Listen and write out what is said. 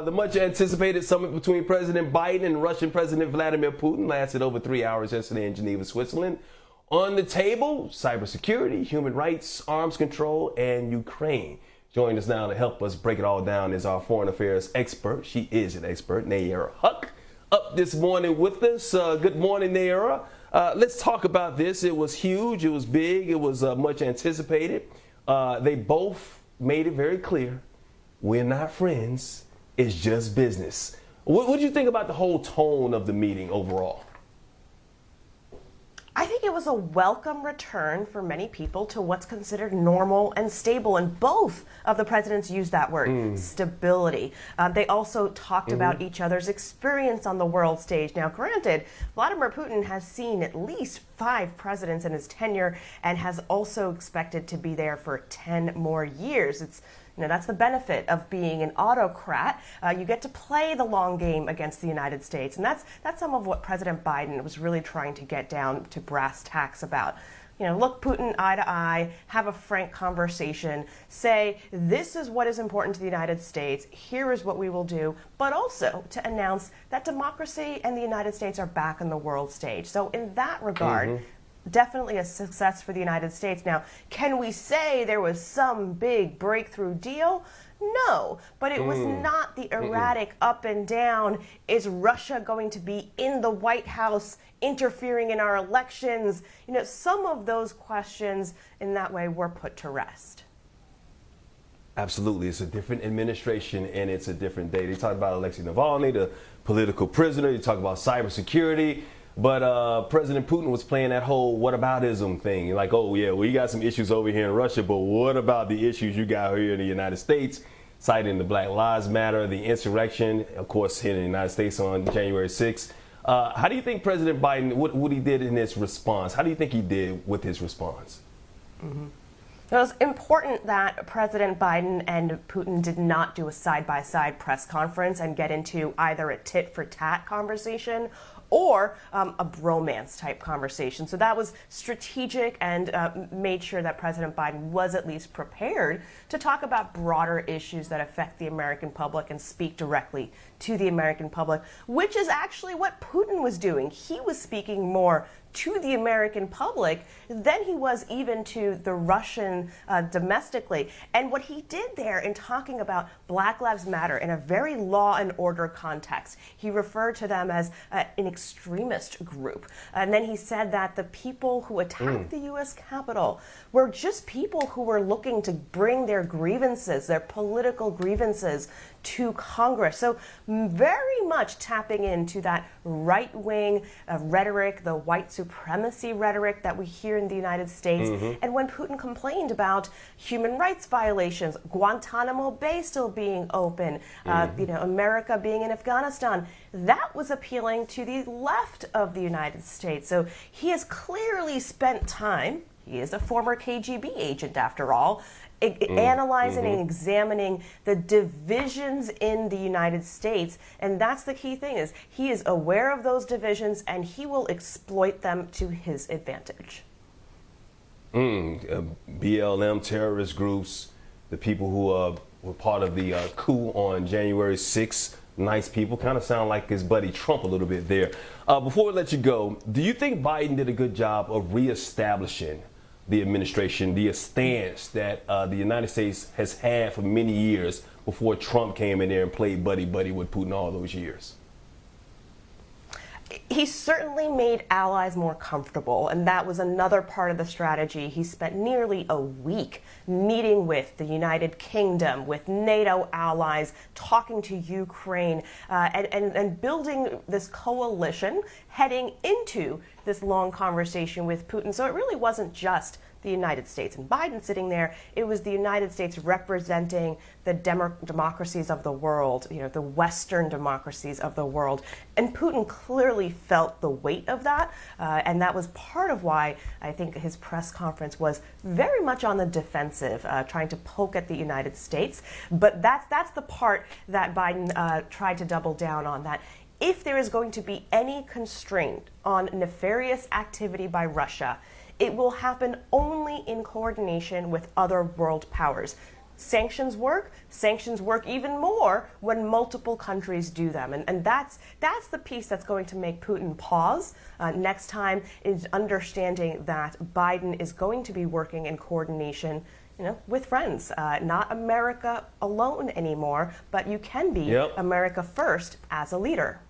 The much anticipated summit between President Biden and Russian President Vladimir Putin lasted over 3 hours yesterday in Geneva, Switzerland. On the table, cybersecurity, human rights, arms control, and Ukraine. Joining us now to help us break it all down is our foreign affairs expert. She is an expert, Nayyera up this morning with us. Good morning, Nayyera. Let's talk about this. It was huge. It was big. It was much anticipated. They both made it very clear. We're not friends. It's just business. What do you think about the whole tone of the meeting overall? I think it was a welcome return for many people to what's considered normal and stable. And both of the presidents used that word, stability. They also talked about each other's experience on the world stage. Now, granted, Vladimir Putin has seen at least 5 presidents in his tenure and has also expected to be there for 10 more years. That's the benefit of being an autocrat. You get to play the long game against the United States. And that's some of what President Biden was really trying to get down to brass tacks about. Look Putin eye to eye, have a frank conversation, say, this is what is important to the United States, here is what we will do, but also to announce that democracy and the United States are back on the world stage. So in that regard, definitely a success for the United States. Now, can we say there was some big breakthrough deal? No, but it was not the erratic up and down. Is Russia going to be in the White House interfering in our elections? Some of those questions in that way were put to rest. Absolutely. It's a different administration and it's a different day. They talk about Alexei Navalny, the political prisoner. You talk about cybersecurity. But President Putin was playing that whole whataboutism thing. Like, oh, yeah, we got some issues over here in Russia, but what about the issues you got here in the United States? Citing the Black Lives Matter, the insurrection, of course, here in the United States on January 6th. How do you think President Biden, what he did in his response, how do you think he did with his response? It was important that President Biden and Putin did not do a side-by-side press conference and get into either a tit-for-tat conversation or a bromance type conversation. So that was strategic and made sure that President Biden was at least prepared to talk about broader issues that affect the American public and speak directly to the American public, which is actually what Putin was doing. He was speaking more to the American public than he was even to the Russian domestically. And what he did there in talking about Black Lives Matter in a very law and order context, he referred to them as an extremist group. And then he said that the people who attacked the U.S. Capitol were just people who were looking to bring their grievances, their political grievances, to Congress. So very much tapping into that right-wing rhetoric, the white supremacy rhetoric that we hear in the United States. And when Putin complained about human rights violations, Guantanamo Bay still being open, America being in Afghanistan, that was appealing to the left of the United States. So he has clearly spent time, he is a former KGB agent after all, analyzing and examining the divisions in the United States. And that's the key thing, is he is aware of those divisions and he will exploit them to his advantage. BLM terrorist groups, the people who were part of the coup on January 6th, nice people, kind of sound like his buddy Trump a little bit there. Before we let you go, do you think Biden did a good job of reestablishing the administration, the stance that the United States has had for many years before Trump came in there and played buddy-buddy with Putin all those years? He certainly made allies more comfortable, and that was another part of the strategy. He spent nearly a week meeting with the United Kingdom, with NATO allies, talking to Ukraine, and building this coalition heading into this long conversation with Putin. So it really wasn't just the United States and Biden sitting there. It was the United States representing the democracies of the world, the Western democracies of the world. And Putin clearly felt the weight of that. And that was part of why I think his press conference was very much on the defensive, trying to poke at the United States. But that's the part that Biden tried to double down on, that if there is going to be any constraint on nefarious activity by Russia, it will happen only in coordination with other world powers. sanctions work. Sanctions work even more when multiple countries do them. And that's the piece that's going to make Putin pause next time, is understanding that Biden is going to be working in coordination, with friends, not America alone anymore, but you can be America first as a leader.